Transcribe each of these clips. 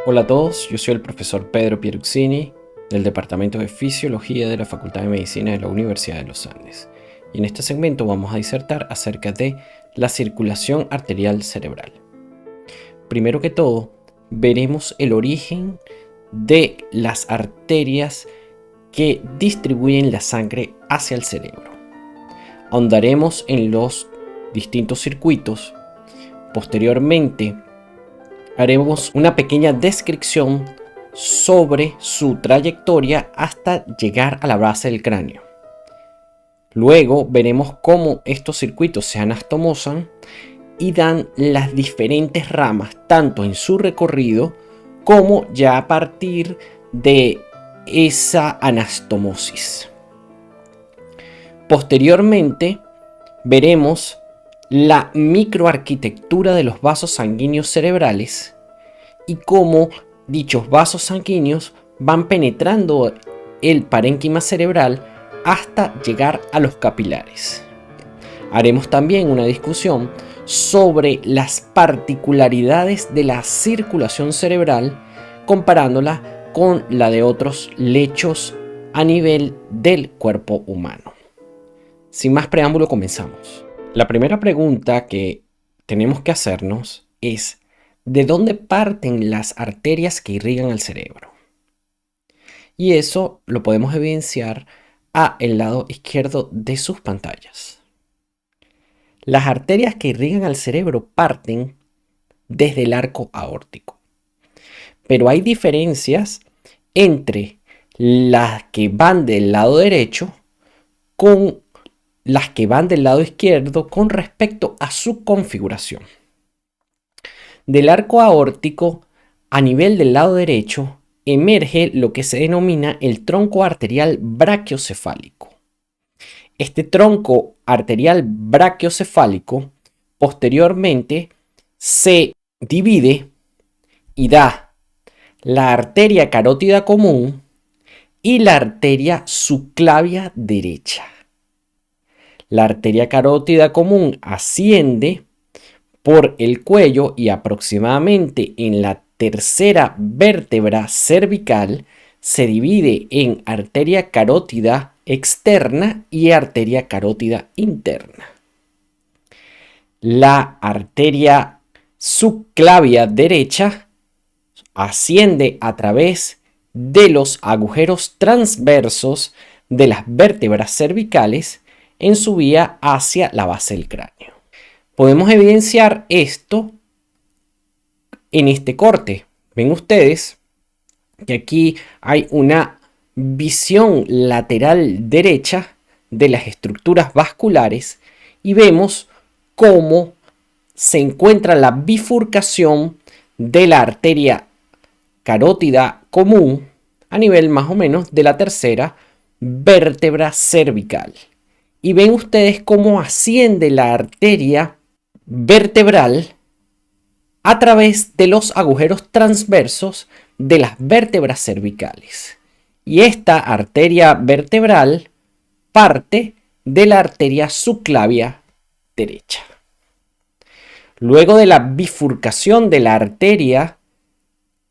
Hola a todos, yo soy el profesor Pedro Pieruzzini del Departamento de Fisiología de la Facultad de Medicina de la Universidad de los Andes. Y en este segmento vamos a disertar acerca de la circulación arterial cerebral. Primero que todo, veremos el origen de las arterias que distribuyen la sangre hacia el cerebro. Ahondaremos en los distintos circuitos. Posteriormente, haremos una pequeña descripción sobre su trayectoria hasta llegar a la base del cráneo. Luego veremos cómo estos circuitos se anastomosan y dan las diferentes ramas, tanto en su recorrido como ya a partir de esa anastomosis. Posteriormente veremos la microarquitectura de los vasos sanguíneos cerebrales y cómo dichos vasos sanguíneos van penetrando el parénquima cerebral hasta llegar a los capilares. Haremos también una discusión sobre las particularidades de la circulación cerebral comparándola con la de otros lechos a nivel del cuerpo humano. Sin más preámbulo, comenzamos. La primera pregunta que tenemos que hacernos es: ¿de dónde parten las arterias que irrigan al cerebro? Y eso lo podemos evidenciar a el lado izquierdo de sus pantallas. Las arterias que irrigan al cerebro parten desde el arco aórtico. Pero hay diferencias entre las que van del lado derecho con las que van del lado izquierdo con respecto a su configuración. Del arco aórtico, a nivel del lado derecho, emerge lo que se denomina el tronco arterial brachiocefálico. Este tronco arterial brachiocefálico posteriormente se divide y da la arteria carótida común y la arteria subclavia derecha. La arteria carótida común asciende por el cuello y aproximadamente en la tercera vértebra cervical se divide en arteria carótida externa y arteria carótida interna. La arteria subclavia derecha asciende a través de los agujeros transversos de las vértebras cervicales en su vía hacia la base del cráneo. Podemos evidenciar esto en este corte. Ven ustedes que aquí hay una visión lateral derecha de las estructuras vasculares y vemos cómo se encuentra la bifurcación de la arteria carótida común a nivel más o menos de la tercera vértebra cervical. Y ven ustedes cómo asciende la arteria vertebral a través de los agujeros transversos de las vértebras cervicales. Y esta arteria vertebral parte de la arteria subclavia derecha. Luego de la bifurcación de la arteria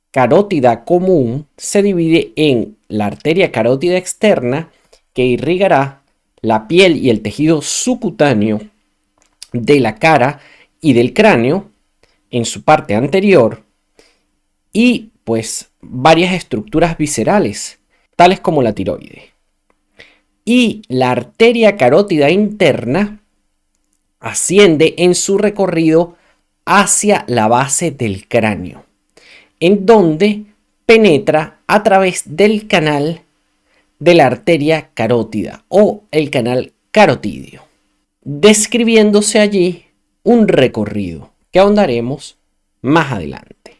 carótida común, se divide en la arteria carótida externa, que irrigará la piel y el tejido subcutáneo de la cara y del cráneo en su parte anterior, y pues varias estructuras viscerales, tales como la tiroide. Y la arteria carótida interna asciende en su recorrido hacia la base del cráneo, en donde penetra a través del canal de la arteria carótida o el canal carotidio, describiéndose allí un recorrido que ahondaremos más adelante.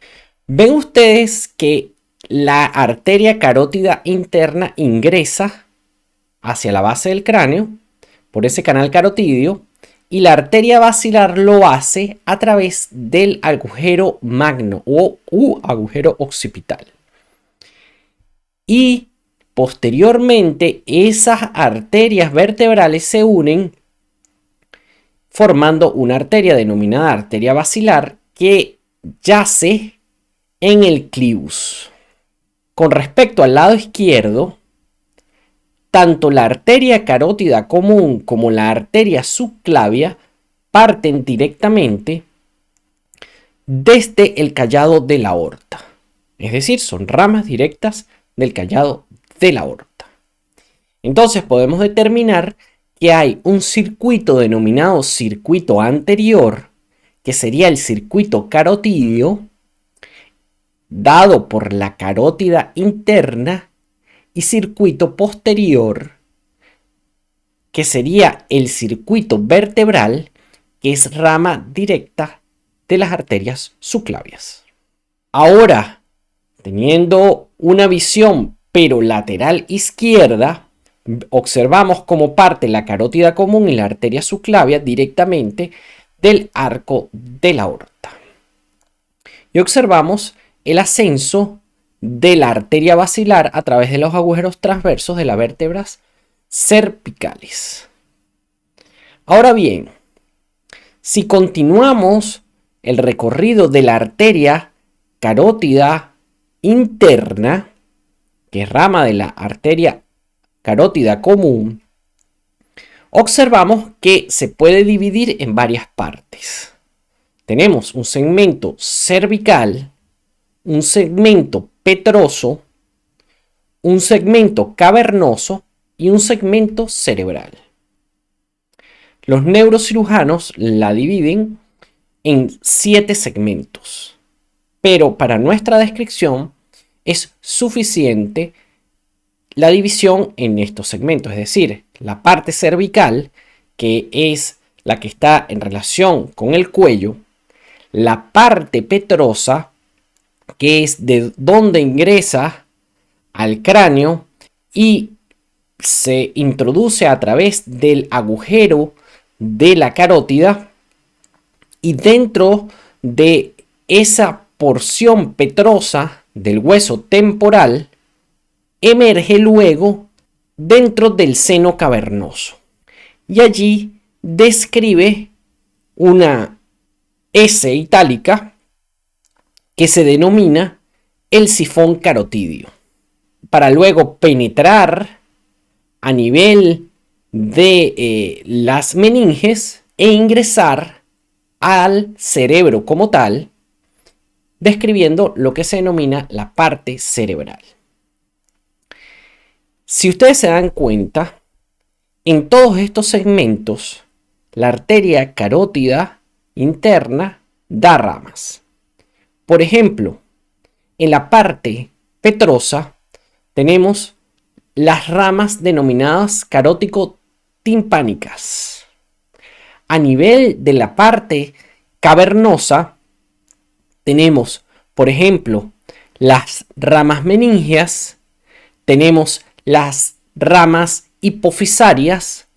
Ven ustedes que la arteria carótida interna ingresa hacia la base del cráneo por ese canal carotidio y la arteria basilar lo hace a través del agujero magno o agujero occipital. Y posteriormente, esas arterias vertebrales se unen formando una arteria denominada arteria basilar que yace en el clivus. Con respecto al lado izquierdo, tanto la arteria carótida común como la arteria subclavia parten directamente desde el callado de la aorta. Es decir, son ramas directas del callado de la aorta. Entonces podemos determinar que hay un circuito denominado circuito anterior, que sería el circuito carotídeo, dado por la carótida interna, y circuito posterior, que sería el circuito vertebral, que es rama directa de las arterias subclavias. Ahora, teniendo una visión pero lateral izquierda, observamos cómo parte la carótida común y la arteria subclavia directamente del arco de la aorta. Y observamos el ascenso de la arteria basilar a través de los agujeros transversos de las vértebras cervicales. Ahora bien, si continuamos el recorrido de la arteria carótida interna, que es rama de la arteria carótida común, observamos que se puede dividir en varias partes. Tenemos un segmento cervical, un segmento petroso, un segmento cavernoso y un segmento cerebral. Los neurocirujanos la dividen en 7 segmentos, pero para nuestra descripción es suficiente la división en estos segmentos, es decir, la parte cervical, que es la que está en relación con el cuello, la parte petrosa, que es de donde ingresa al cráneo y se introduce a través del agujero de la carótida, y dentro de esa porción petrosa del hueso temporal emerge luego dentro del seno cavernoso, y allí describe una S itálica que se denomina el sifón carotídeo, para luego penetrar a nivel de las meninges e ingresar al cerebro como tal, describiendo lo que se denomina la parte cerebral. Si ustedes se dan cuenta, en todos estos segmentos, la arteria carótida interna da ramas. Por ejemplo, en la parte petrosa tenemos las ramas denominadas carótico-timpánicas. A nivel de la parte cavernosa tenemos, por ejemplo, las ramas meningias, tenemos las ramas hipofisarias,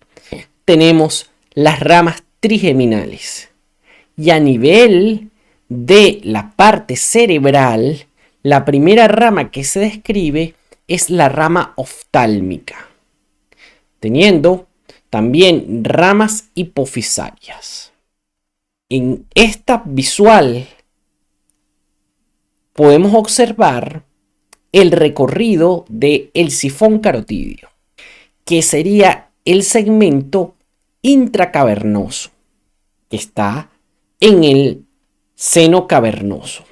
tenemos las ramas trigeminales. Y a nivel de la parte cerebral, la primera rama que se describe es la rama oftálmica, teniendo también ramas hipofisarias. En esta visual podemos observar el recorrido del sifón carotídeo, que sería el segmento intracavernoso, que está en el seno cavernoso.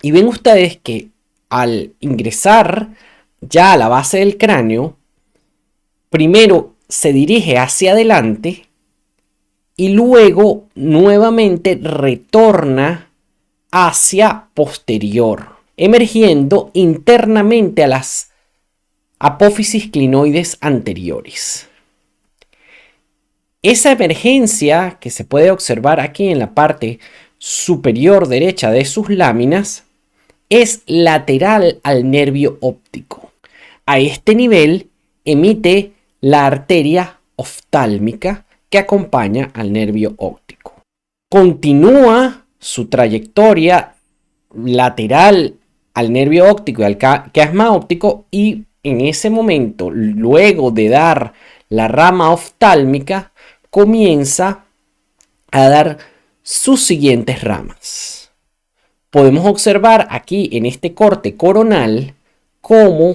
Y ven ustedes que al ingresar ya a la base del cráneo, primero se dirige hacia adelante y luego nuevamente retorna hacia posterior, emergiendo internamente a las apófisis clinoides anteriores. Esa emergencia que se puede observar aquí en la parte superior derecha de sus láminas es lateral al nervio óptico. A este nivel emite la arteria oftálmica que acompaña al nervio óptico. Continúa su trayectoria lateral al nervio óptico y al quiasma óptico, y en ese momento, luego de dar la rama oftálmica, comienza a dar sus siguientes ramas. podemos observar aquí en este corte coronal cómo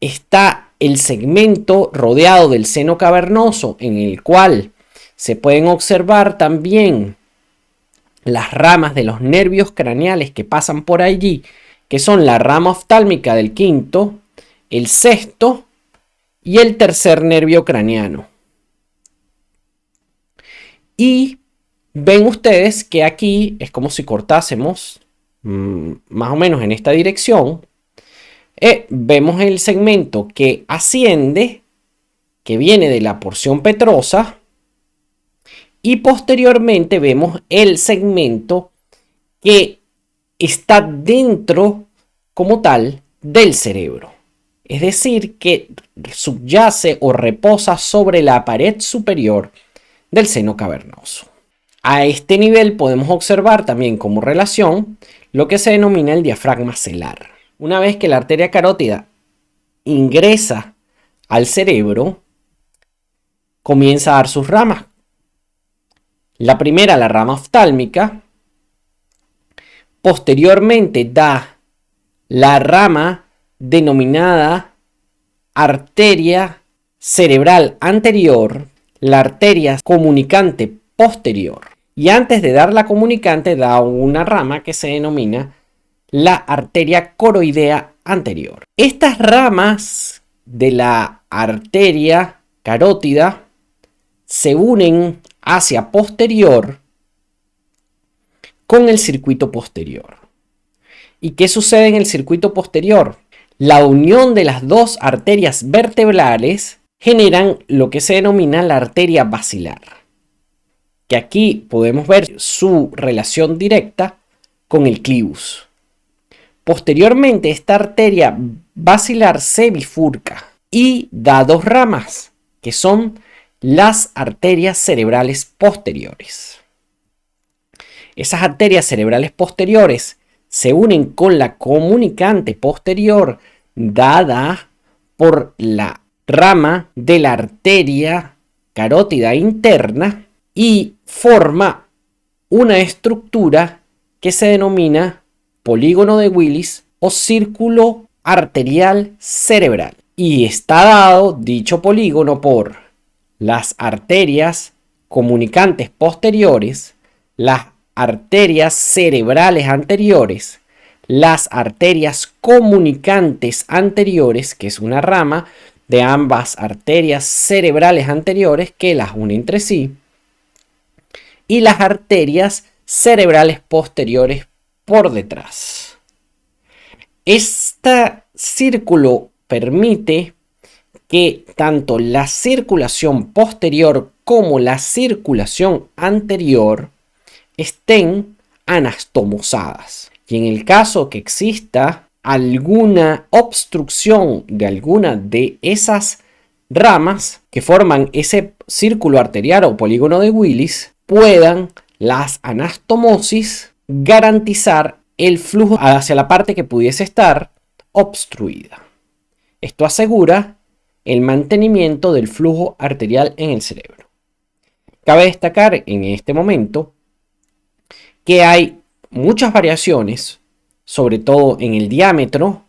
está el segmento rodeado del seno cavernoso, en el cual se pueden observar también las ramas de los nervios craneales que pasan por allí, que son la rama oftálmica del quinto, el sexto y el tercer nervio craneano. Y ven ustedes que aquí es como si cortásemos más o menos en esta dirección. Vemos el segmento que asciende, que viene de la porción petrosa, y posteriormente vemos el segmento que está dentro como tal del cerebro. Es decir, que subyace o reposa sobre la pared superior del seno cavernoso. A este nivel podemos observar también como relación lo que se denomina el diafragma celar. Una vez que la arteria carótida ingresa al cerebro, comienza a dar sus ramas. La primera, la rama oftálmica. Posteriormente da la rama denominada arteria cerebral anterior, la arteria comunicante posterior. Y antes de dar la comunicante da una rama que se denomina la arteria coroidea anterior. Estas ramas de la arteria carótida se unen hacia posterior con el circuito posterior. ¿Y qué sucede en el circuito posterior? La unión de las dos arterias vertebrales generan lo que se denomina la arteria basilar, que aquí podemos ver su relación directa con el clivus. Posteriormente, esta arteria basilar se bifurca y da dos ramas, que son las arterias cerebrales posteriores. Esas arterias cerebrales posteriores se unen con la comunicante posterior dada por la rama de la arteria carótida interna y forma una estructura que se denomina polígono de Willis o círculo arterial cerebral. Y está dado dicho polígono por las arterias comunicantes posteriores, las arterias cerebrales anteriores, las arterias comunicantes anteriores, que es una rama de ambas arterias cerebrales anteriores que las une entre sí, y las arterias cerebrales posteriores por detrás. Este círculo permite que tanto la circulación posterior como la circulación anterior estén anastomosadas. Y en el caso que exista alguna obstrucción de alguna de esas ramas que forman ese círculo arterial o polígono de Willis, puedan las anastomosis garantizar el flujo hacia la parte que pudiese estar obstruida. Esto asegura el mantenimiento del flujo arterial en el cerebro. Cabe destacar en este momento que hay muchas variaciones, sobre todo en el diámetro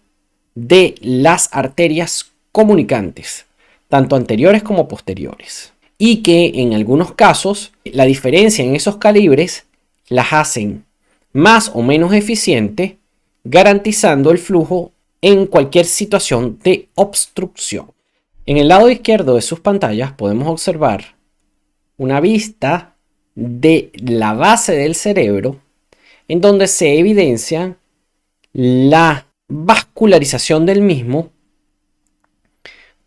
de las arterias comunicantes, tanto anteriores como posteriores, y que en algunos casos la diferencia en esos calibres las hacen más o menos eficiente, garantizando el flujo en cualquier situación de obstrucción. En el lado izquierdo de sus pantallas podemos observar una vista de la base del cerebro en donde se evidencia la vascularización del mismo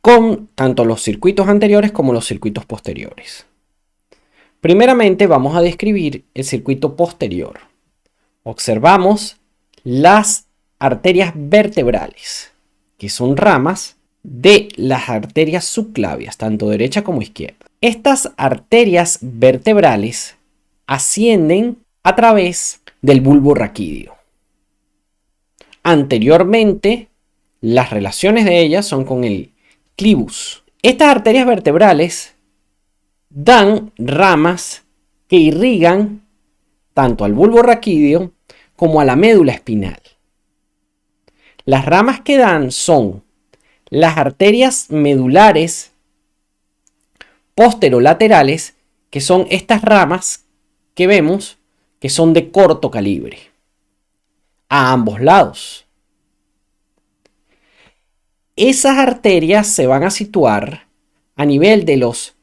con tanto los circuitos anteriores como los circuitos posteriores. Primeramente vamos a describir el circuito posterior. Observamos las arterias vertebrales, que son ramas de las arterias subclavias, tanto derecha como izquierda. Estas arterias vertebrales ascienden a través del bulbo raquídeo. Anteriormente, las relaciones de ellas son con el clivus. Estas arterias vertebrales dan ramas que irrigan tanto al bulbo raquídeo como a la médula espinal. Las ramas que dan son las arterias medulares posterolaterales, que son estas ramas que vemos que son de corto calibre a ambos lados. Esas arterias se van a situar a nivel de los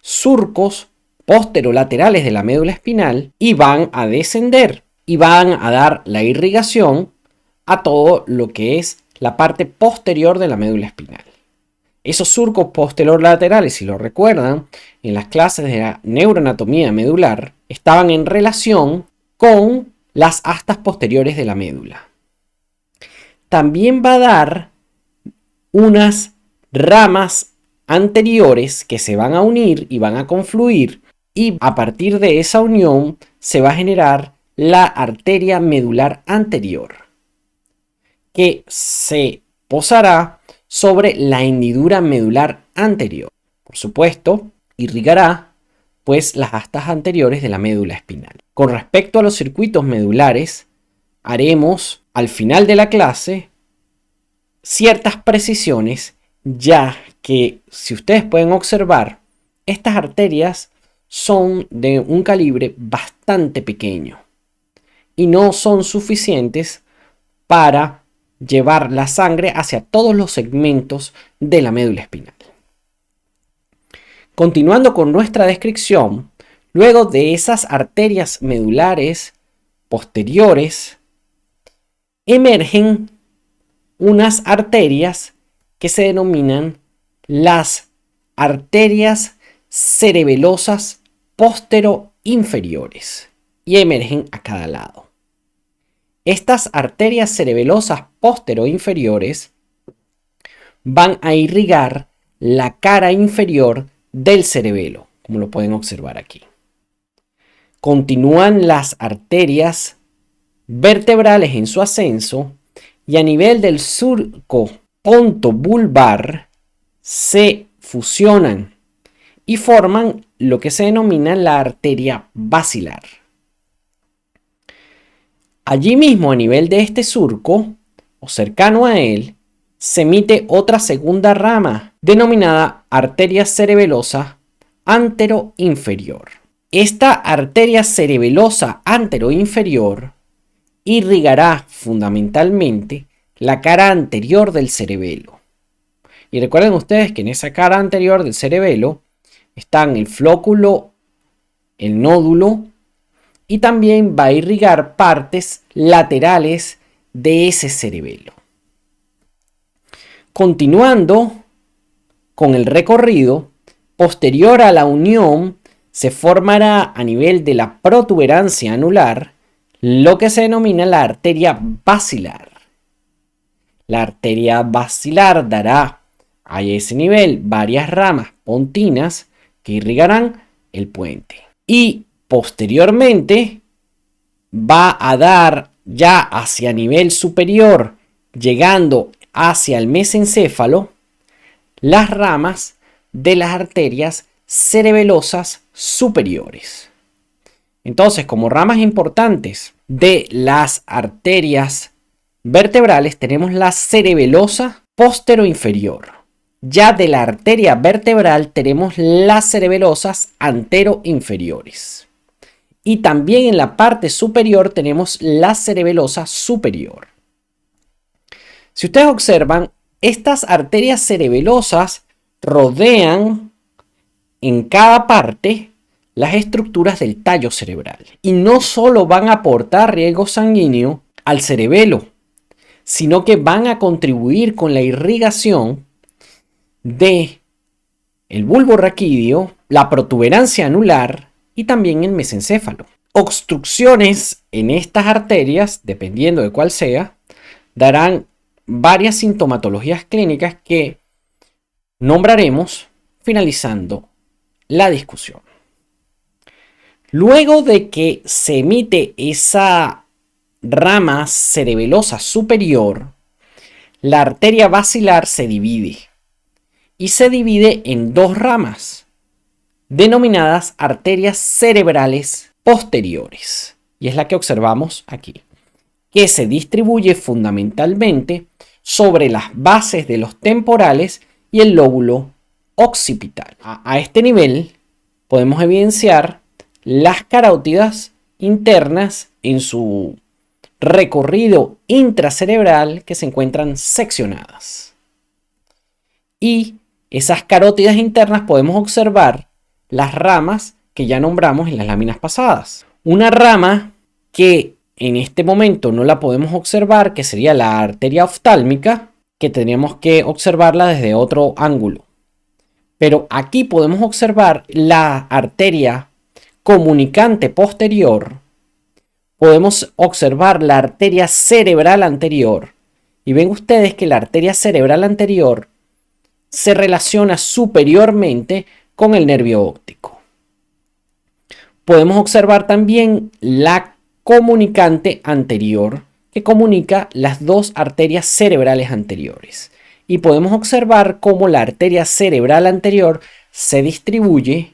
surcos posterolaterales de la médula espinal y van a descender y van a dar la irrigación a todo lo que es la parte posterior de la médula espinal. Esos surcos posterolaterales, si lo recuerdan, en las clases de la neuroanatomía medular, estaban en relación con las astas posteriores de la médula. También va a dar unas ramas anteriores que se van a unir y van a confluir, y a partir de esa unión se va a generar la arteria medular anterior, que se posará sobre la hendidura medular anterior. Por supuesto, irrigará pues las astas anteriores de la médula espinal. Con respecto a los circuitos medulares, haremos al final de la clase ciertas precisiones, ya que si ustedes pueden observar, estas arterias son de un calibre bastante pequeño y no son suficientes para llevar la sangre hacia todos los segmentos de la médula espinal. Continuando con nuestra descripción, luego de esas arterias medulares posteriores, emergen unas arterias que se denominan las arterias cerebelosas postero-inferiores y emergen a cada lado. Estas arterias cerebelosas postero-inferiores van a irrigar la cara inferior del cerebelo, como lo pueden observar aquí. Continúan las arterias vertebrales en su ascenso y a nivel del surco pontobulbar se fusionan y forman lo que se denomina la arteria basilar. Allí mismo, a nivel de este surco, o cercano a él, se emite otra segunda rama, denominada arteria cerebelosa antero-inferior. Esta arteria cerebelosa antero-inferior irrigará fundamentalmente la cara anterior del cerebelo. Y recuerden ustedes que en esa cara anterior del cerebelo están el flóculo, el nódulo, y también va a irrigar partes laterales de ese cerebelo. Continuando con el recorrido, posterior a la unión, se formará a nivel de la protuberancia anular lo que se denomina la arteria basilar. La arteria basilar dará a ese nivel varias ramas pontinas que irrigarán el puente. Y posteriormente va a dar ya hacia nivel superior, llegando hacia el mesencéfalo, las ramas de las arterias cerebelosas superiores. Entonces, como ramas importantes de las arterias vertebrales, tenemos la cerebelosa postero-inferior. Ya de la arteria vertebral tenemos las cerebelosas antero-inferiores. Y también en la parte superior tenemos la cerebelosa superior. Si ustedes observan, estas arterias cerebelosas rodean en cada parte las estructuras del tallo cerebral. Y no solo van a aportar riego sanguíneo al cerebelo, sino que van a contribuir con la irrigación de el bulbo raquídeo, la protuberancia anular y también el mesencéfalo. Obstrucciones en estas arterias, dependiendo de cuál sea, darán varias sintomatologías clínicas que nombraremos finalizando la discusión. Luego de que se emite esa rama cerebelosa superior, la arteria basilar se divide y se divide en dos ramas denominadas arterias cerebrales posteriores, y es la que observamos aquí. que se distribuye fundamentalmente sobre las bases de los temporales y el lóbulo occipital. A este nivel podemos evidenciar las carótidas internas en su recorrido intracerebral que se encuentran seccionadas. Y esas carótidas internas podemos observar las ramas que ya nombramos en las láminas pasadas. Una rama que en este momento no la podemos observar, que sería la arteria oftálmica, que tendríamos que observarla desde otro ángulo. Pero aquí podemos observar la arteria comunicante posterior, podemos observar la arteria cerebral anterior y ven ustedes que la arteria cerebral anterior se relaciona superiormente con el nervio óptico. Podemos observar también la comunicante anterior que comunica las dos arterias cerebrales anteriores y podemos observar cómo la arteria cerebral anterior se distribuye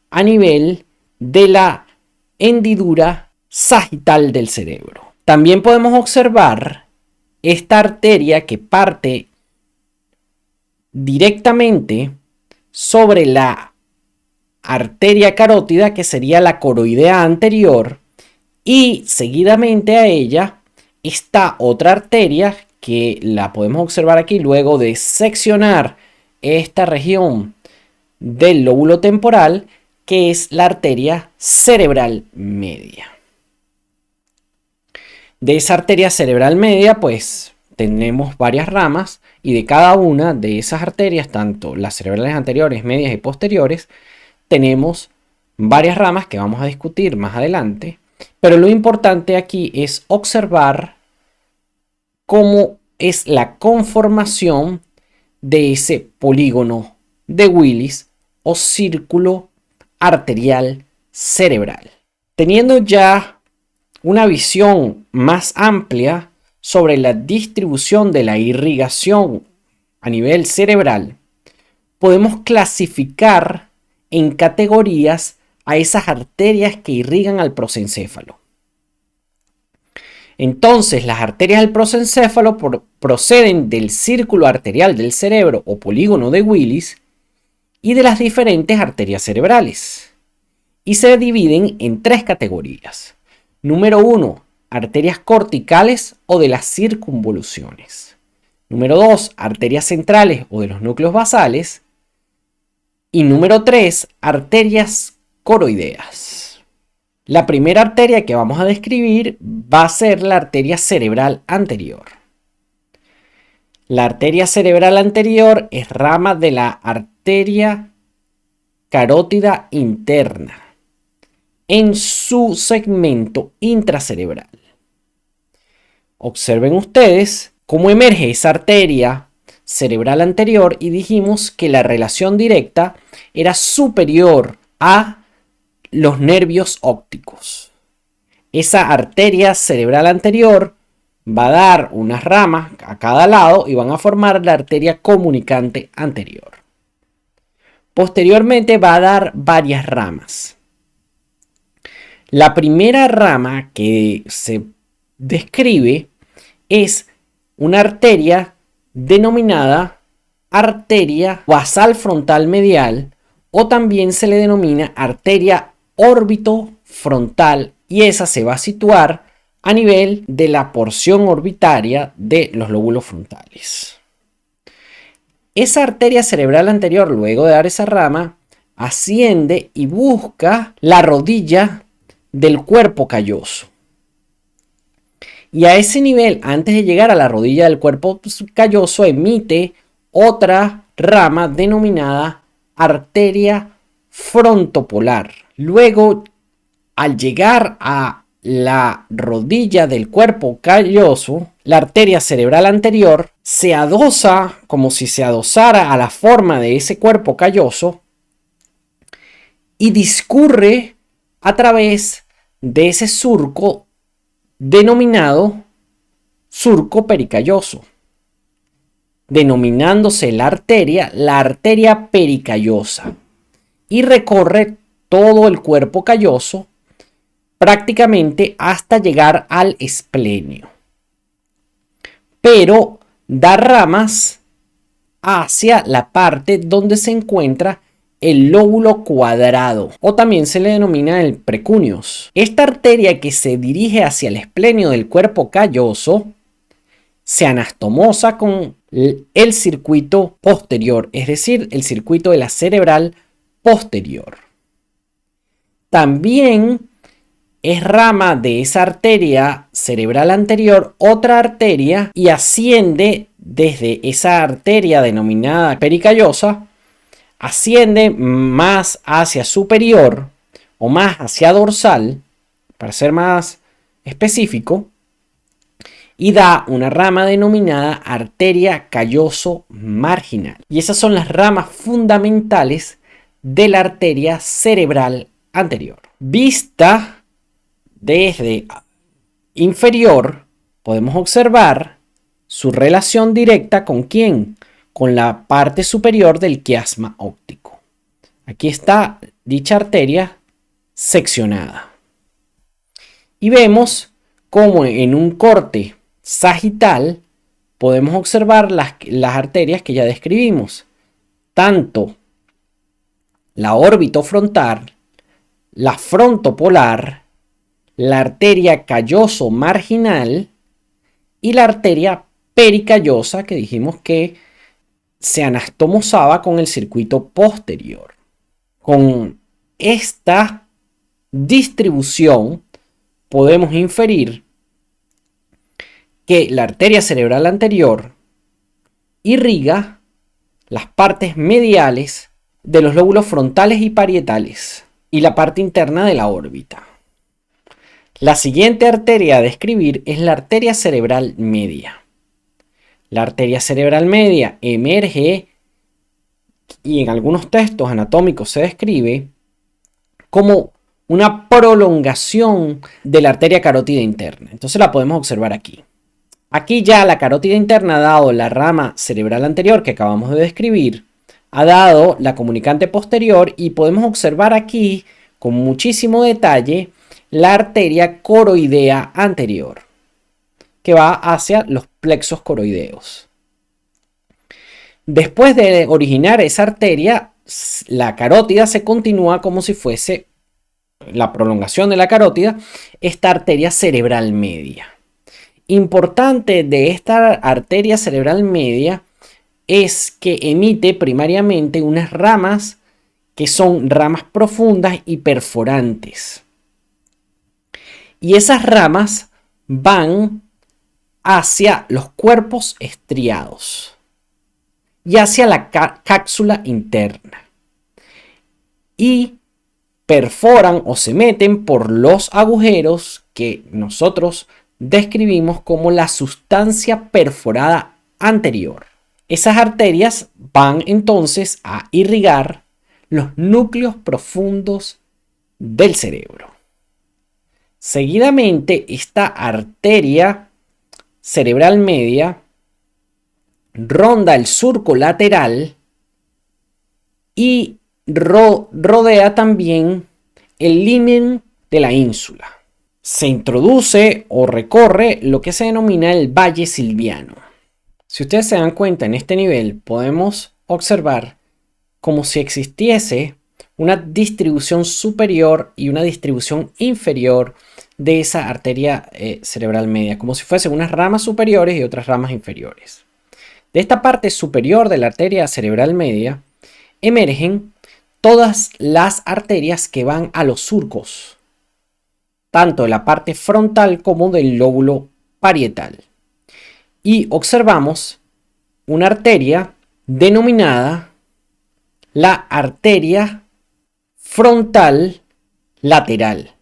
a nivel de la hendidura sagital del cerebro. También podemos observar esta arteria que parte directamente sobre la arteria carótida, que sería la coroidea anterior, y seguidamente a ella está otra arteria que la podemos observar aquí luego de seccionar esta región del lóbulo temporal, que es la arteria cerebral media. De esa arteria cerebral media, pues tenemos varias ramas y de cada una de esas arterias, tanto las cerebrales anteriores, medias y posteriores, tenemos varias ramas que vamos a discutir más adelante. Pero lo importante aquí es observar cómo es la conformación de ese polígono de Willis o círculo arterial cerebral. Teniendo ya una visión más amplia sobre la distribución de la irrigación a nivel cerebral, podemos clasificar en categorías a esas arterias que irrigan al prosencéfalo. Entonces, las arterias del prosencéfalo proceden del círculo arterial del cerebro o polígono de Willis y de las diferentes arterias cerebrales. Y se dividen en tres categorías. Número 1, arterias corticales o de las circunvoluciones. Número 2, arterias centrales o de los núcleos basales. Y número 3, arterias coroideas. La primera arteria que vamos a describir va a ser la arteria cerebral anterior. La arteria cerebral anterior es rama de la arteria carótida interna en su segmento intracerebral. Observen ustedes cómo emerge esa arteria cerebral anterior y dijimos que la relación directa era superior a los nervios ópticos. Esa arteria cerebral anterior va a dar unas ramas a cada lado y van a formar la arteria comunicante anterior. Posteriormente va a dar varias ramas. La primera rama que se describe es una arteria denominada arteria basal frontal medial o también se le denomina arteria órbito frontal y esa se va a situar a nivel de la porción orbitaria de los lóbulos frontales. Esa arteria cerebral anterior, luego de dar esa rama, asciende y busca la rodilla del cuerpo calloso. Y a ese nivel, antes de llegar a la rodilla del cuerpo calloso, emite otra rama denominada arteria frontopolar. Luego, al llegar a la rodilla del cuerpo calloso, la arteria cerebral anterior se adosa como si se adosara a la forma de ese cuerpo calloso y discurre a través de ese surco denominado surco pericalloso, denominándose la arteria pericallosa, y recorre todo el cuerpo calloso prácticamente hasta llegar al esplenio. pero da ramas hacia la parte donde se encuentra el lóbulo cuadrado, o también se le denomina el precuneus. Esta arteria que se dirige hacia el esplenio del cuerpo calloso se anastomosa con el circuito posterior, es decir, el circuito de la cerebral posterior. También es rama de esa arteria cerebral anterior otra arteria y asciende desde esa arteria denominada pericallosa, asciende más hacia superior o más hacia dorsal, para ser más específico, y da una rama denominada arteria calloso marginal. Y esas son las ramas fundamentales de la arteria cerebral anterior. Vista desde inferior, podemos observar su relación directa con ¿quién? Con la parte superior del quiasma óptico. Aquí está dicha arteria seccionada. Y vemos cómo en un corte sagital podemos observar las arterias que ya describimos. Tanto la orbitofrontal, la frontopolar, la arteria calloso marginal y la arteria pericallosa, que dijimos que se anastomosaba con el circuito posterior. Con esta distribución podemos inferir que la arteria cerebral anterior irriga las partes mediales de los lóbulos frontales y parietales y la parte interna de la órbita. La siguiente arteria a describir es la arteria cerebral media. La arteria cerebral media emerge y en algunos textos anatómicos se describe como una prolongación de la arteria carótida interna. Entonces la podemos observar aquí. Aquí ya la carótida interna ha dado la rama cerebral anterior que acabamos de describir, ha dado la comunicante posterior y podemos observar aquí con muchísimo detalle la arteria coroidea anterior, que va hacia los plexos coroideos. Después de originar esa arteria, la carótida se continúa como si fuese la prolongación de la carótida, esta arteria cerebral media. Importante de esta arteria cerebral media es que emite primariamente unas ramas que son ramas profundas y perforantes. Y esas ramas van hacia los cuerpos estriados y hacia la cápsula interna. Y perforan o se meten por los agujeros que nosotros describimos como la sustancia perforada anterior. Esas arterias van entonces a irrigar los núcleos profundos del cerebro. Seguidamente, esta arteria cerebral media ronda el surco lateral y rodea también el limen de la ínsula. Se introduce o recorre lo que se denomina el valle silviano. Si ustedes se dan cuenta, en este nivel podemos observar como si existiese una distribución superior y una distribución inferior de esa arteria cerebral media, como si fuesen unas ramas superiores y otras ramas inferiores. De esta parte superior de la arteria cerebral media emergen todas las arterias que van a los surcos, tanto de la parte frontal como del lóbulo parietal. Y observamos una arteria denominada la arteria frontal lateral.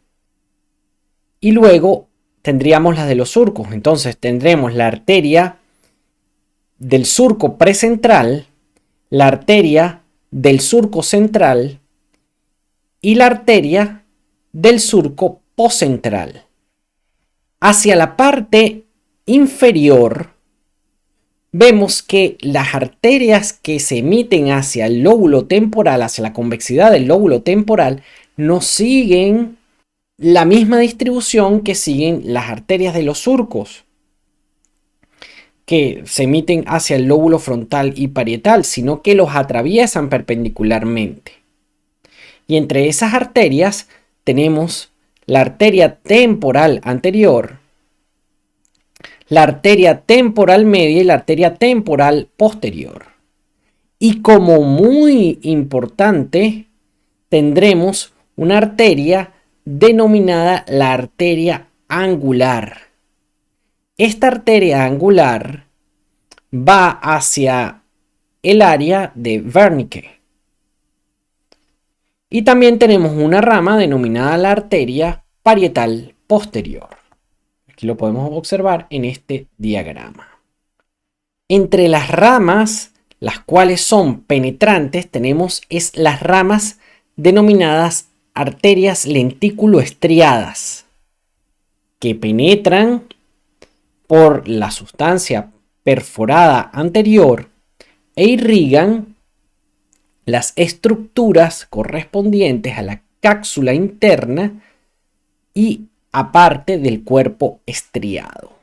Y luego tendríamos las de los surcos. Entonces tendremos la arteria del surco precentral, la arteria del surco central y la arteria del surco poscentral. Hacia la parte inferior vemos que las arterias que se emiten hacia el lóbulo temporal, hacia la convexidad del lóbulo temporal, no siguen la misma distribución que siguen las arterias de los surcos. que se emiten hacia el lóbulo frontal y parietal, sino que los atraviesan perpendicularmente. Y entre esas arterias tenemos la arteria temporal anterior, la arteria temporal media y la arteria temporal posterior. Y como muy importante, tendremos una arteria denominada la arteria angular. Esta arteria angular va hacia el área de Wernicke. Y también tenemos una rama denominada la arteria parietal posterior. Aquí lo podemos observar en este diagrama. Entre las ramas, las cuales son penetrantes, tenemos las ramas denominadas arterias lentículo-estriadas, que penetran por la sustancia perforada anterior e irrigan las estructuras correspondientes a la cápsula interna y aparte del cuerpo estriado.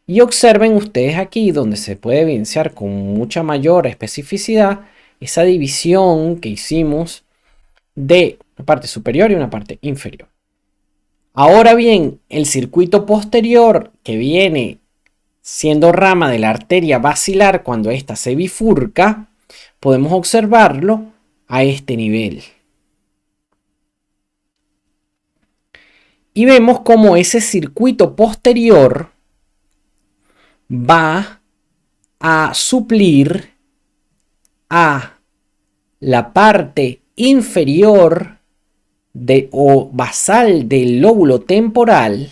Y observen ustedes aquí donde se puede evidenciar con mucha mayor especificidad esa división que hicimos de una parte superior y una parte inferior. Ahora bien, el circuito posterior, que viene siendo rama de la arteria basilar cuando ésta se bifurca, podemos observarlo a este nivel. Y vemos cómo ese circuito posterior va a suplir a la parte inferior o basal del lóbulo temporal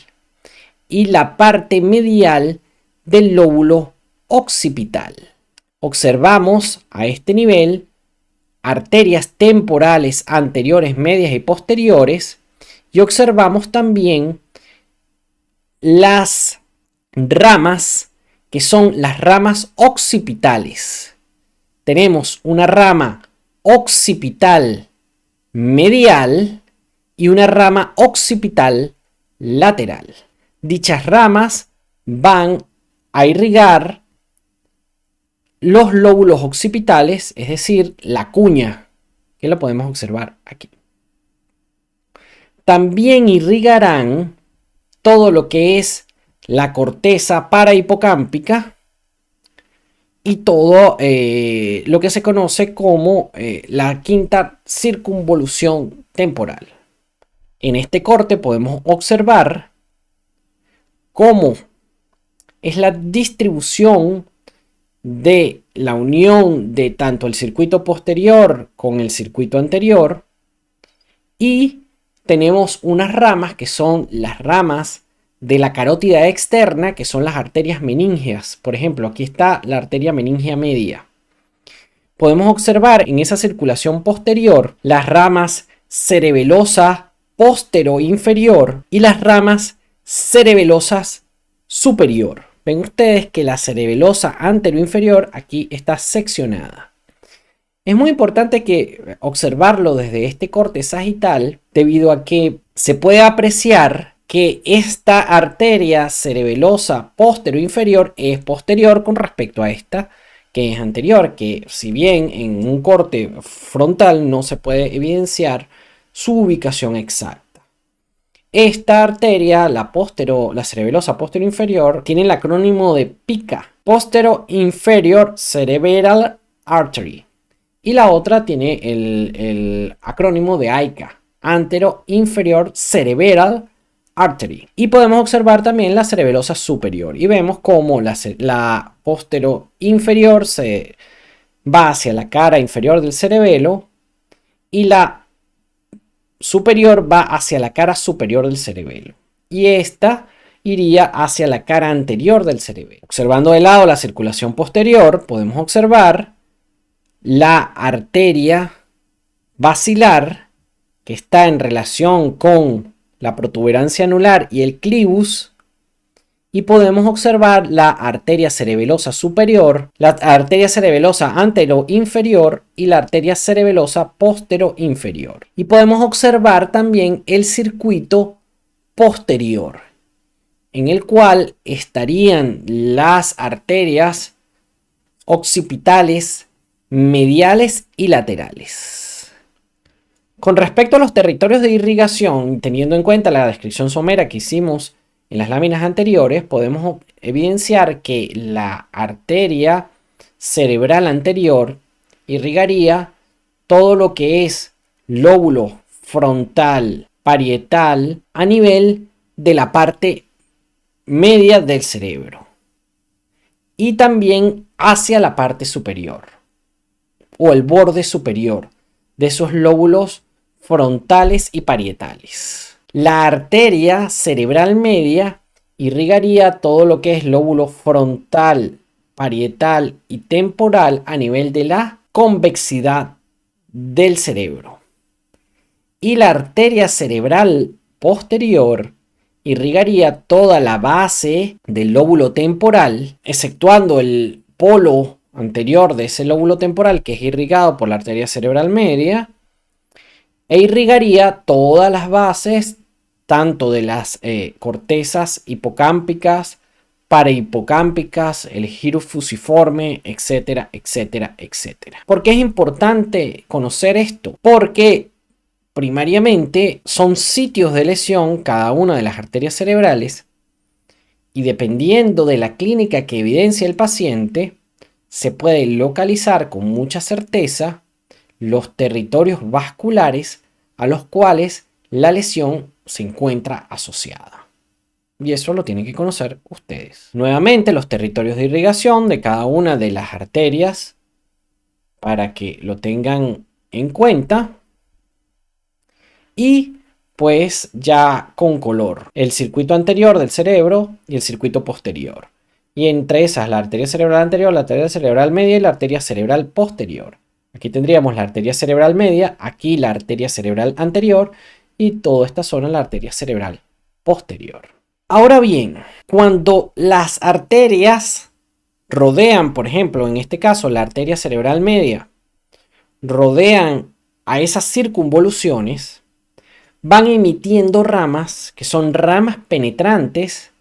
y la parte medial del lóbulo occipital. Observamos a este nivel arterias temporales anteriores, medias y posteriores, y observamos también las ramas que son las ramas occipitales. Tenemos una rama occipital medial y una rama occipital lateral. Dichas ramas van a irrigar los lóbulos occipitales, es decir, la cuña, que lo podemos observar aquí. También irrigarán todo lo que es la corteza parahipocámpica y todo lo que se conoce como la quinta circunvolución temporal. En este corte podemos observar cómo es la distribución de la unión de tanto el circuito posterior con el circuito anterior, y tenemos unas ramas que son las ramas de la carótida externa, que son las arterias meningeas. Por ejemplo, aquí está la arteria meningea media. Podemos observar en esa circulación posterior las ramas cerebelosa postero-inferior y las ramas cerebelosas superior. Ven ustedes que la cerebelosa antero-inferior aquí está seccionada. Es muy importante que observarlo desde este corte sagital, debido a que se puede apreciar que esta arteria cerebelosa postero-inferior es posterior con respecto a esta que es anterior, que si bien en un corte frontal no se puede evidenciar su ubicación exacta. Esta arteria, la cerebelosa postero-inferior, tiene el acrónimo de PICA, Postero Inferior Cerebral Artery. Y la otra tiene el acrónimo de AICA, Antero Inferior Cerebral Artery. Y podemos observar también la cerebelosa superior. Y vemos cómo la postero inferior se va hacia la cara inferior del cerebelo y la superior va hacia la cara superior del cerebelo. Y esta iría hacia la cara anterior del cerebelo. Observando de lado la circulación posterior, podemos observar la arteria basilar, que está en relación con la protuberancia anular y el clivus, y podemos observar la arteria cerebelosa superior, la arteria cerebelosa antero-inferior y la arteria cerebelosa postero-inferior. Y podemos observar también el circuito posterior. en el cual estarían las arterias occipitales, mediales y laterales. Con respecto a los territorios de irrigación, teniendo en cuenta la descripción somera que hicimos en las láminas anteriores, podemos evidenciar que la arteria cerebral anterior irrigaría todo lo que es lóbulo frontal parietal a nivel de la parte media del cerebro y también hacia la parte superior o el borde superior de esos lóbulos frontales y parietales. La arteria cerebral media irrigaría todo lo que es lóbulo frontal, parietal y temporal a nivel de la convexidad del cerebro. Y la arteria cerebral posterior irrigaría toda la base del lóbulo temporal, exceptuando el polo anterior de ese lóbulo temporal que es irrigado por la arteria cerebral media, e irrigaría todas las bases tanto de las cortezas hipocámpicas, parahipocámpicas, el giro fusiforme, etcétera, etcétera, etcétera. ¿Por qué es importante conocer esto? Porque primariamente son sitios de lesión cada una de las arterias cerebrales y dependiendo de la clínica que evidencia el paciente, se puede localizar con mucha certeza los territorios vasculares a los cuales la lesión se encuentra asociada. Y eso lo tienen que conocer ustedes. Nuevamente, los territorios de irrigación de cada una de las arterias para que lo tengan en cuenta. Y pues ya con color, el circuito anterior del cerebro y el circuito posterior. Y entre esas, la arteria cerebral anterior, la arteria cerebral media y la arteria cerebral posterior. Aquí tendríamos la arteria cerebral media, aquí la arteria cerebral anterior y toda esta zona la arteria cerebral posterior. Ahora bien, cuando las arterias rodean, por ejemplo, en este caso la arteria cerebral media, rodean a esas circunvoluciones, van emitiendo ramas que son ramas penetrantes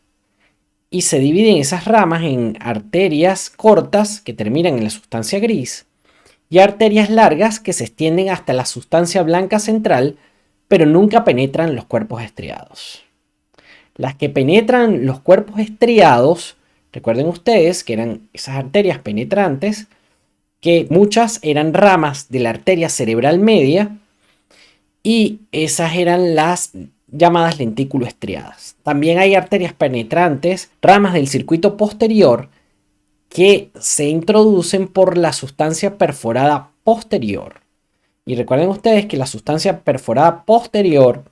y se dividen esas ramas en arterias cortas que terminan en la sustancia gris y arterias largas que se extienden hasta la sustancia blanca central pero nunca penetran los cuerpos estriados. Las que penetran los cuerpos estriados, recuerden ustedes que eran esas arterias penetrantes, que muchas eran ramas de la arteria cerebral media y esas eran las llamadas lentículo estriadas. También hay arterias penetrantes, ramas del circuito posterior, que se introducen por la sustancia perforada posterior. Y recuerden ustedes que la sustancia perforada posterior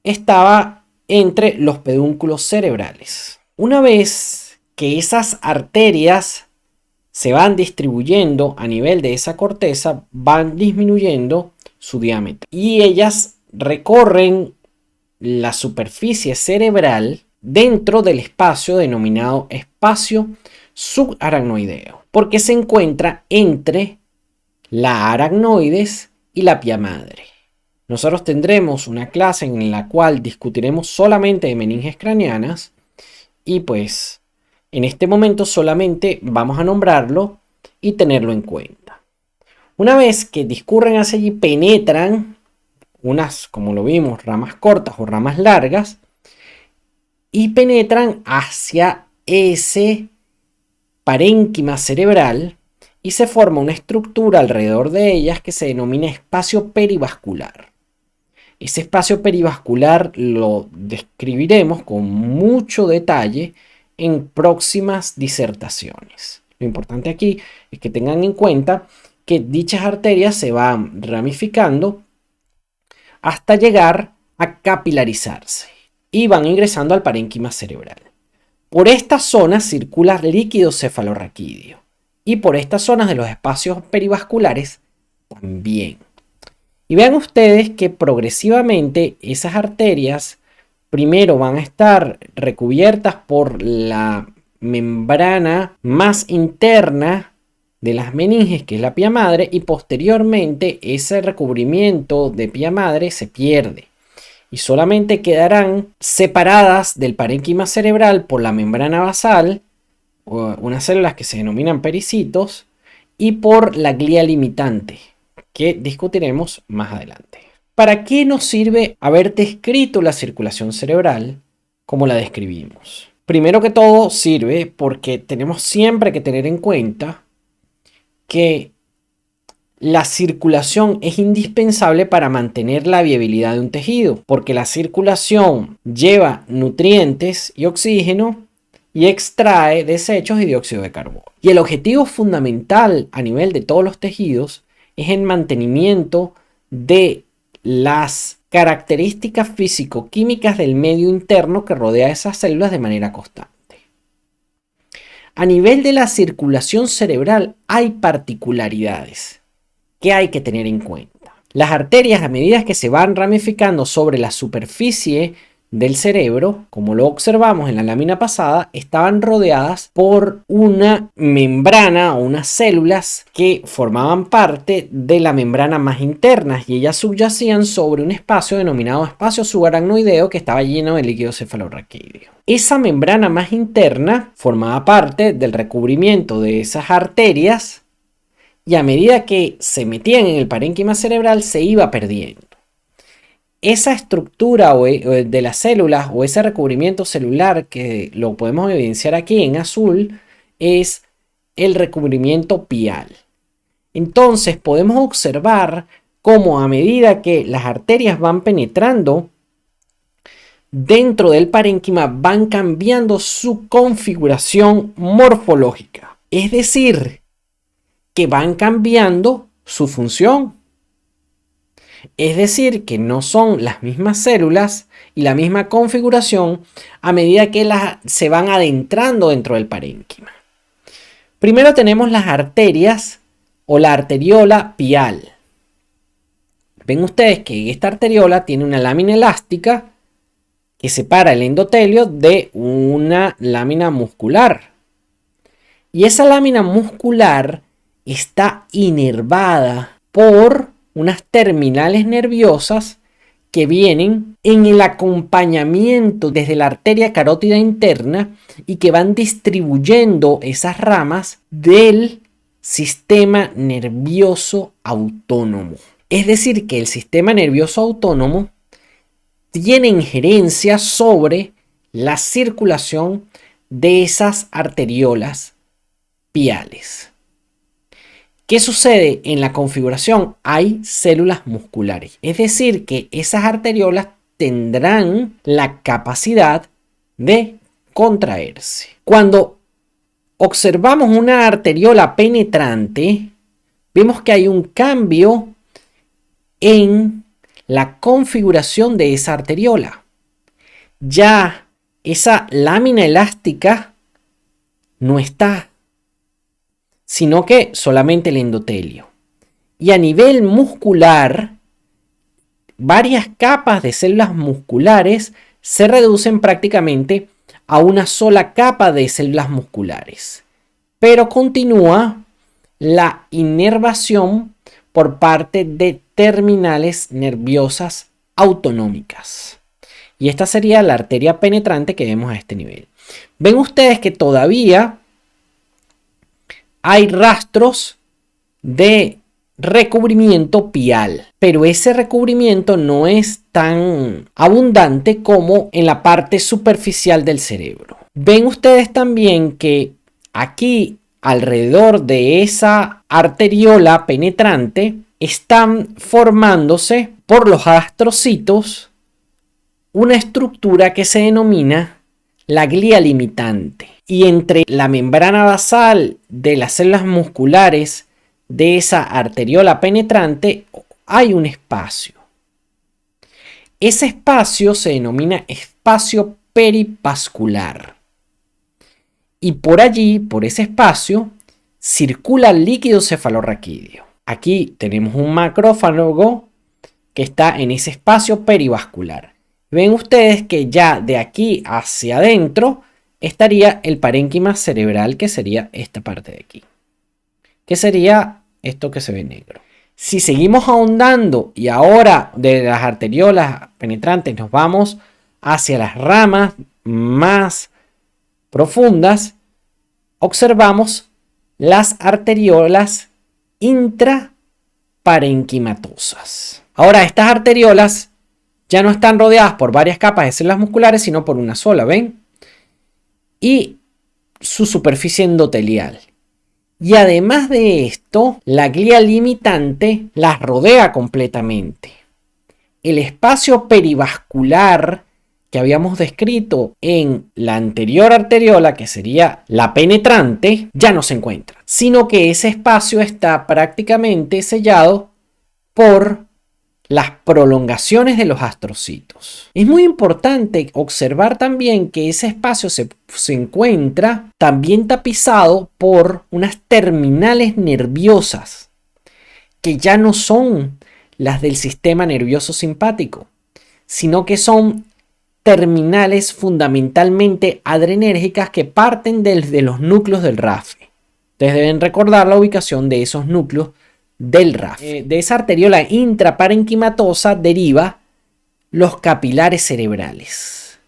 estaba entre los pedúnculos cerebrales. Una vez que esas arterias se van distribuyendo a nivel de esa corteza, van disminuyendo su diámetro. Y ellas recorren la superficie cerebral dentro del espacio denominado espacio subaracnoideo, porque se encuentra entre la aracnoides y la pia madre. Nosotros tendremos una clase en la cual discutiremos solamente de meninges craneanas y pues en este momento solamente vamos a nombrarlo y tenerlo en cuenta. Una vez que discurren hacia allí, penetran unas, como lo vimos, ramas cortas o ramas largas y penetran hacia ese parénquima cerebral y se forma una estructura alrededor de ellas que se denomina espacio perivascular. Ese espacio perivascular lo describiremos con mucho detalle en próximas disertaciones. Lo importante aquí es que tengan en cuenta que dichas arterias se van ramificando hasta llegar a capilarizarse y van ingresando al parénquima cerebral. Por esta zona circula líquido cefalorraquídeo y por estas zonas de los espacios perivasculares también. Y vean ustedes que progresivamente esas arterias primero van a estar recubiertas por la membrana más interna de las meninges, que es la pia madre, y posteriormente ese recubrimiento de pia madre se pierde y solamente quedarán separadas del parénquima cerebral por la membrana basal, unas células que se denominan pericitos, y por la glía limitante, que discutiremos más adelante. ¿Para qué nos sirve haber descrito la circulación cerebral como la describimos? Primero que todo sirve porque tenemos siempre que tener en cuenta que la circulación es indispensable para mantener la viabilidad de un tejido, porque la circulación lleva nutrientes y oxígeno y extrae desechos y dióxido de carbono. Y el objetivo fundamental a nivel de todos los tejidos es el mantenimiento de las características físico-químicas del medio interno que rodea a esas células de manera constante. A nivel de la circulación cerebral hay particularidades que hay que tener en cuenta. Las arterias, a medida que se van ramificando sobre la superficie del cerebro, como lo observamos en la lámina pasada, estaban rodeadas por una membrana o unas células que formaban parte de la membrana más interna y ellas subyacían sobre un espacio denominado espacio subaracnoideo que estaba lleno de líquido cefalorraquídeo. Esa membrana más interna formaba parte del recubrimiento de esas arterias y a medida que se metían en el parénquima cerebral se iba perdiendo. Esa estructura de las células o ese recubrimiento celular que lo podemos evidenciar aquí en azul es el recubrimiento pial. Entonces podemos observar cómo a medida que las arterias van penetrando dentro del parénquima van cambiando su configuración morfológica. Es decir, que van cambiando su función. Es decir, que no son las mismas células y la misma configuración a medida que se van adentrando dentro del parénquima. Primero tenemos las arterias o la arteriola pial. Ven ustedes que esta arteriola tiene una lámina elástica que separa el endotelio de una lámina muscular. Y esa lámina muscular está inervada por unas terminales nerviosas que vienen en el acompañamiento desde la arteria carótida interna y que van distribuyendo esas ramas del sistema nervioso autónomo. Es decir, que el sistema nervioso autónomo tiene injerencia sobre la circulación de esas arteriolas piales. ¿Qué sucede en la configuración? Hay células musculares, es decir, que esas arteriolas tendrán la capacidad de contraerse. Cuando observamos una arteriola penetrante, vemos que hay un cambio en la configuración de esa arteriola. Ya esa lámina elástica no está, sino que solamente el endotelio. Y a nivel muscular, varias capas de células musculares se reducen prácticamente a una sola capa de células musculares. Pero continúa la inervación por parte de terminales nerviosas autonómicas. Y esta sería la arteria penetrante que vemos a este nivel. Ven ustedes que todavía hay rastros de recubrimiento pial, pero ese recubrimiento no es tan abundante como en la parte superficial del cerebro. Ven ustedes también que aquí alrededor de esa arteriola penetrante están formándose por los astrocitos una estructura que se denomina la glía limitante. Y entre la membrana basal de las células musculares de esa arteriola penetrante hay un espacio. Ese espacio se denomina espacio perivascular. Y por allí, por ese espacio, circula líquido cefalorraquídeo. Aquí tenemos un macrófago que está en ese espacio perivascular. Ven ustedes que ya de aquí hacia adentro estaría el parénquima cerebral, que sería esta parte de aquí, que sería esto que se ve negro. Si seguimos ahondando y ahora de las arteriolas penetrantes nos vamos hacia las ramas más profundas, observamos las arteriolas intraparenquimatosas. Ahora, estas arteriolas ya no están rodeadas por varias capas de células musculares, sino por una sola, ¿ven? Y su superficie endotelial. Y además de esto, la glía limitante las rodea completamente. El espacio perivascular que habíamos descrito en la anterior arteriola, que sería la penetrante, ya no se encuentra, sino que ese espacio está prácticamente sellado por las prolongaciones de los astrocitos. Es muy importante observar también que ese espacio se encuentra también tapizado por unas terminales nerviosas que ya no son las del sistema nervioso simpático, sino que son terminales fundamentalmente adrenérgicas que parten desde los núcleos del RAFE. Ustedes deben recordar la ubicación de esos núcleos del RAFE. De esa arteriola intraparenquimatosa deriva los capilares cerebrales.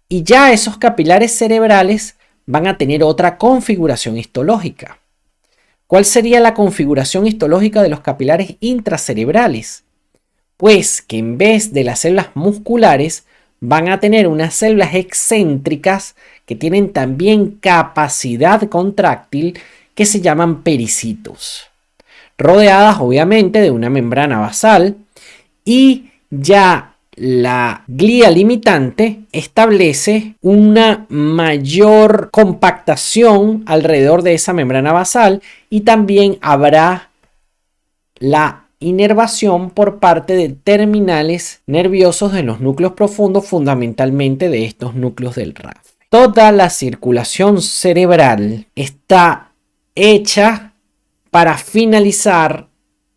Y ya esos capilares cerebrales van a tener otra configuración histológica. ¿Cuál sería la configuración histológica de los capilares intracerebrales? Pues que en vez de las células musculares van a tener unas células excéntricas que tienen también capacidad contráctil que se llaman pericitos, rodeadas obviamente de una membrana basal, y ya la glía limitante establece una mayor compactación alrededor de esa membrana basal y también habrá la inervación por parte de terminales nerviosos de los núcleos profundos, fundamentalmente de estos núcleos del RAF. Toda la circulación cerebral está hecha para finalizar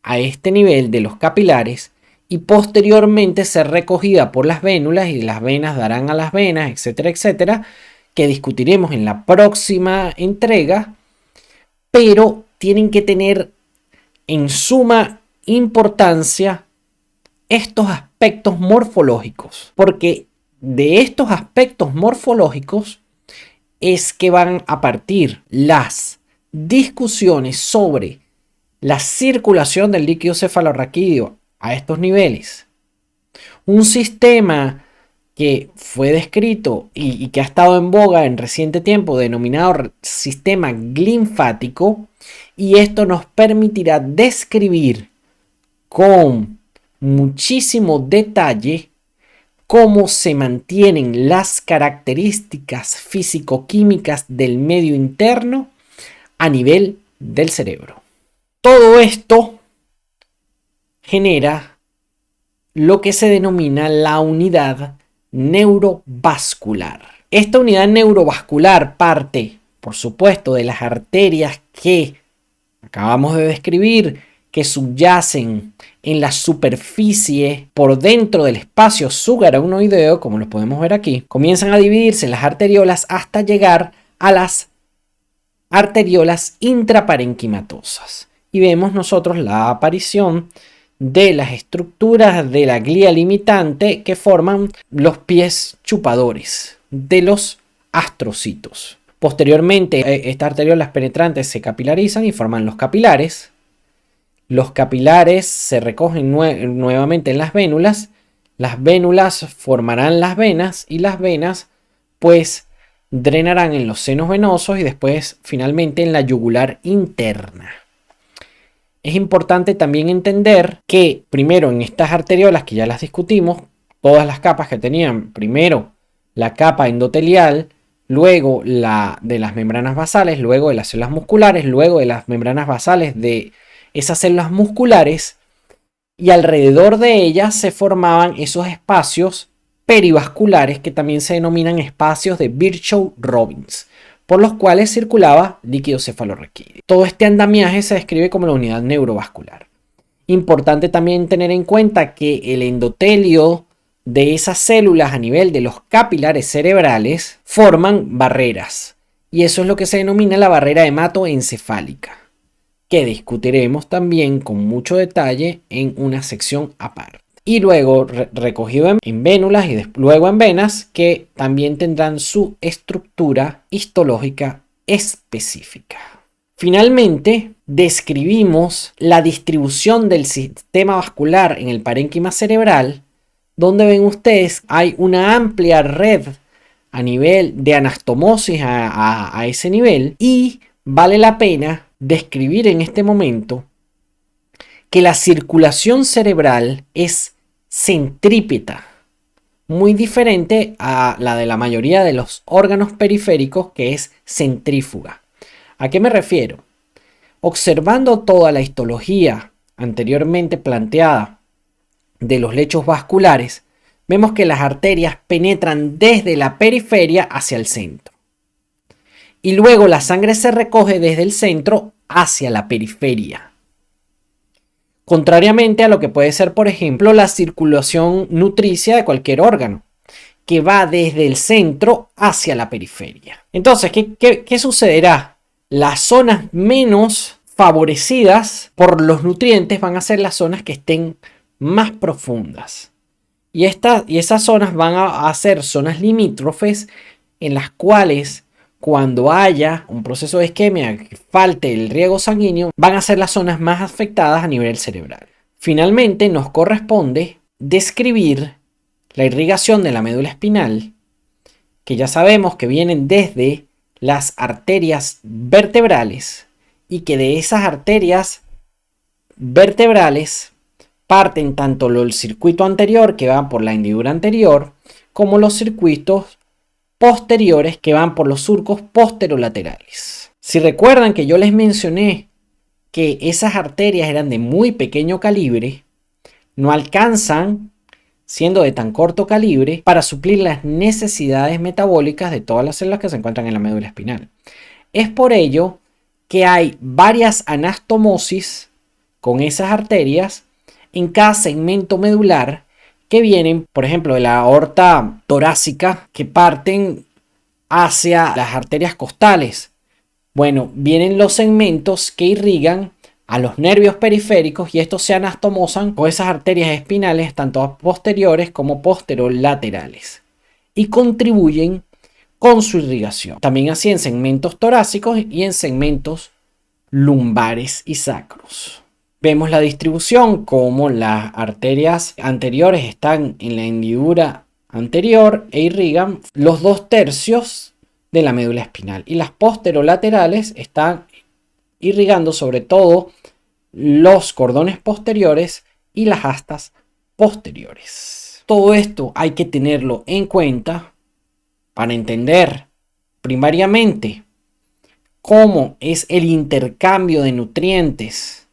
a este nivel de los capilares y posteriormente ser recogida por las vénulas, y las venas darán a las venas, etcétera, etcétera, que discutiremos en la próxima entrega, pero tienen que tener en suma importancia estos aspectos morfológicos, porque de estos aspectos morfológicos es que van a partir las discusiones sobre la circulación del líquido cefalorraquídeo a estos niveles. Un sistema que fue descrito y que ha estado en boga en reciente tiempo, denominado sistema linfático, y esto nos permitirá describir con muchísimo detalle cómo se mantienen las características físico-químicas del medio interno a nivel del cerebro. Todo esto genera lo que se denomina la unidad neurovascular. Esta unidad neurovascular parte, por supuesto, de las arterias que acabamos de describir, que subyacen en la superficie por dentro del espacio subaracnoideo, como lo podemos ver aquí. Comienzan a dividirse las arteriolas hasta llegar a las arteriolas intraparenquimatosas. Y vemos nosotros la aparición de las estructuras de la glía limitante que forman los pies chupadores de los astrocitos. Posteriormente, estas arteriolas penetrantes se capilarizan y forman los capilares. Los capilares se recogen nuevamente en las vénulas formarán las venas, y las venas pues drenarán en los senos venosos y después finalmente en la yugular interna. Es importante también entender que primero en estas arteriolas, que ya las discutimos, todas las capas que tenían, primero la capa endotelial, luego la de las membranas basales, luego de las células musculares, luego de las membranas basales de esas células musculares, y alrededor de ellas se formaban esos espacios perivasculares que también se denominan espacios de Virchow-Robbins, por los cuales circulaba líquido cefalorraquídeo. Todo este andamiaje se describe como la unidad neurovascular. Importante también tener en cuenta que el endotelio de esas células a nivel de los capilares cerebrales forman barreras, y eso es lo que se denomina la barrera hematoencefálica. que discutiremos también con mucho detalle en una sección aparte. Y luego recogido en vénulas y luego en venas, que también tendrán su estructura histológica específica. Finalmente, describimos la distribución del sistema vascular en el parénquima cerebral, donde ven ustedes hay una amplia red a nivel de anastomosis a ese nivel, y vale la pena describir en este momento que la circulación cerebral es centrípeta, muy diferente a la de la mayoría de los órganos periféricos, que es centrífuga. ¿A qué me refiero? Observando toda la histología anteriormente planteada de los lechos vasculares, vemos que las arterias penetran desde la periferia hacia el centro. Y luego la sangre se recoge desde el centro hacia la periferia. Contrariamente a lo que puede ser, por ejemplo, la circulación nutricia de cualquier órgano, que va desde el centro hacia la periferia. Entonces, ¿qué sucederá? Las zonas menos favorecidas por los nutrientes van a ser las zonas que estén más profundas. Y esas zonas van a ser zonas limítrofes, en las cuales, cuando haya un proceso de isquemia, que falte el riego sanguíneo, van a ser las zonas más afectadas a nivel cerebral. Finalmente, nos corresponde describir la irrigación de la médula espinal, que ya sabemos que vienen desde las arterias vertebrales, y que de esas arterias vertebrales parten tanto el circuito anterior, que va por la hendidura anterior, como los circuitos posteriores, que van por los surcos posterolaterales. Si recuerdan que yo les mencioné que esas arterias eran de muy pequeño calibre, no alcanzan, siendo de tan corto calibre, para suplir las necesidades metabólicas de todas las células que se encuentran en la médula espinal. Es por ello que hay varias anastomosis con esas arterias en cada segmento medular, que vienen, por ejemplo, de la aorta torácica, que parten hacia las arterias costales. Bueno, vienen los segmentos que irrigan a los nervios periféricos, y estos se anastomosan con esas arterias espinales, tanto posteriores como posterolaterales, y contribuyen con su irrigación. También así en segmentos torácicos y en segmentos lumbares y sacros. Vemos la distribución, como las arterias anteriores están en la hendidura anterior e irrigan los 2/3 de la médula espinal, y las posterolaterales están irrigando sobre todo los cordones posteriores y las astas posteriores. Todo esto hay que tenerlo en cuenta para entender primariamente cómo es el intercambio de nutrientes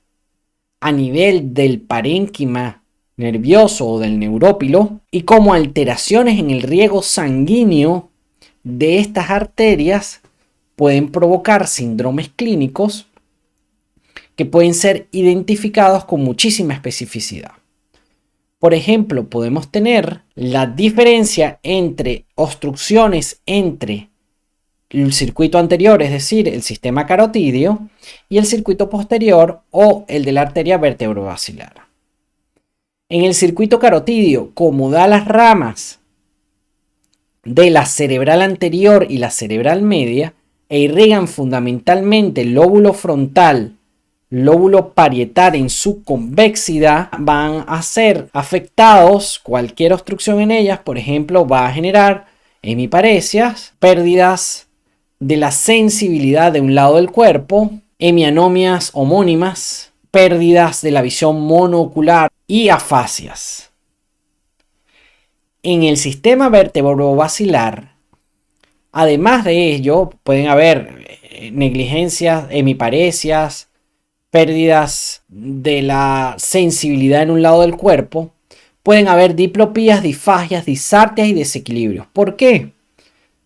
a nivel del parénquima nervioso o del neurópilo, y cómo alteraciones en el riego sanguíneo de estas arterias pueden provocar síndromes clínicos que pueden ser identificados con muchísima especificidad. Por ejemplo, podemos tener la diferencia entre obstrucciones entre el circuito anterior, es decir, el sistema carotídeo, y el circuito posterior, o el de la arteria vertebrobasilar. En el circuito carotídeo, como da las ramas de la cerebral anterior y la cerebral media, e irrigan fundamentalmente el lóbulo frontal, lóbulo parietal en su convexidad, van a ser afectados. Cualquier obstrucción en ellas, por ejemplo, va a generar hemiparesias, pérdidas de la sensibilidad de un lado del cuerpo, hemianomias homónimas, pérdidas de la visión monoocular y afasias. En el sistema vertebrobasilar, además de ello, pueden haber negligencias, hemiparesias, pérdidas de la sensibilidad en un lado del cuerpo. Pueden haber diplopías, disfagias, disartrias y desequilibrios. ¿Por qué?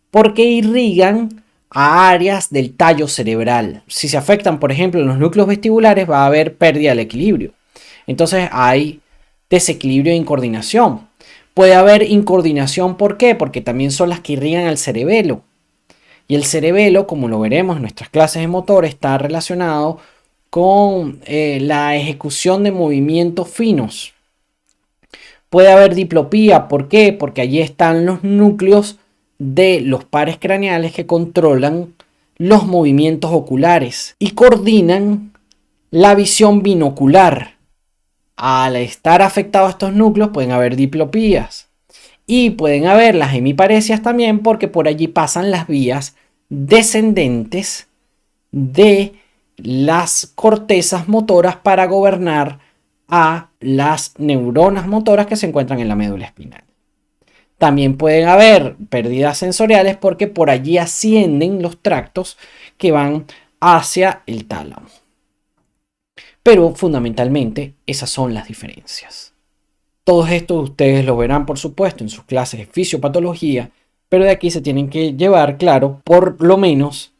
Porque irrigan a áreas del tallo cerebral. Si se afectan, por ejemplo, en los núcleos vestibulares, va a haber pérdida del equilibrio. Entonces hay desequilibrio e incoordinación. Puede haber incoordinación, ¿por qué? Porque también son las que irrigan al cerebelo. Y el cerebelo, como lo veremos en nuestras clases de motor, está relacionado con la ejecución de movimientos finos. Puede haber diplopía, ¿por qué? Porque allí están los núcleos de los pares craneales que controlan los movimientos oculares y coordinan la visión binocular. Al estar afectados estos núcleos pueden haber diplopías y pueden haber las hemiparesias también, porque por allí pasan las vías descendentes de las cortezas motoras para gobernar a las neuronas motoras que se encuentran en la médula espinal. También pueden haber pérdidas sensoriales porque por allí ascienden los tractos que van hacia el tálamo. Pero fundamentalmente esas son las diferencias. Todo esto ustedes lo verán, por supuesto, en sus clases de fisiopatología, pero de aquí se tienen que llevar claro por lo menos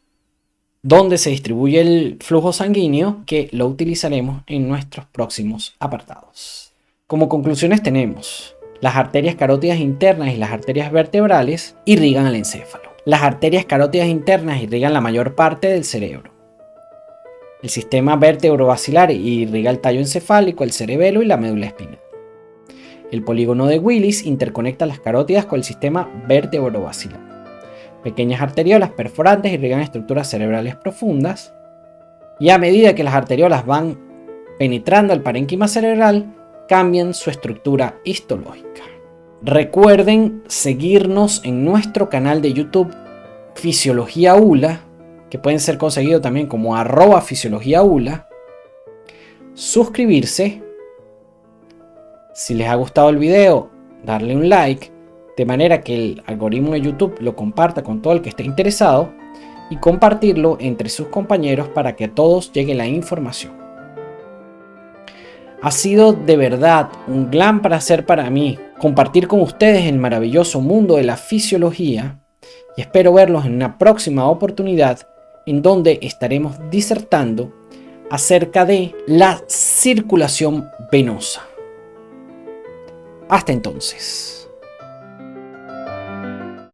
dónde se distribuye el flujo sanguíneo, que lo utilizaremos en nuestros próximos apartados. Como conclusiones tenemos: las arterias carótidas internas y las arterias vertebrales irrigan el encéfalo. Las arterias carótidas internas irrigan la mayor parte del cerebro. El sistema vértebro-basilar irriga el tallo encefálico, el cerebelo y la médula espinal. El polígono de Willis interconecta las carótidas con el sistema vértebro-basilar. Pequeñas arteriolas perforantes irrigan estructuras cerebrales profundas. Y a medida que las arteriolas van penetrando el parénquima cerebral, cambian su estructura histológica. Recuerden seguirnos en nuestro canal de YouTube Fisiología ULA, que pueden ser conseguidos también como @fisiologiaula. Suscribirse. Si les ha gustado el video, darle un like, de manera que el algoritmo de YouTube lo comparta con todo el que esté interesado, y compartirlo entre sus compañeros para que a todos llegue la información. Ha sido de verdad un gran placer para mí compartir con ustedes el maravilloso mundo de la fisiología, y espero verlos en una próxima oportunidad en donde estaremos disertando acerca de la circulación venosa. Hasta entonces.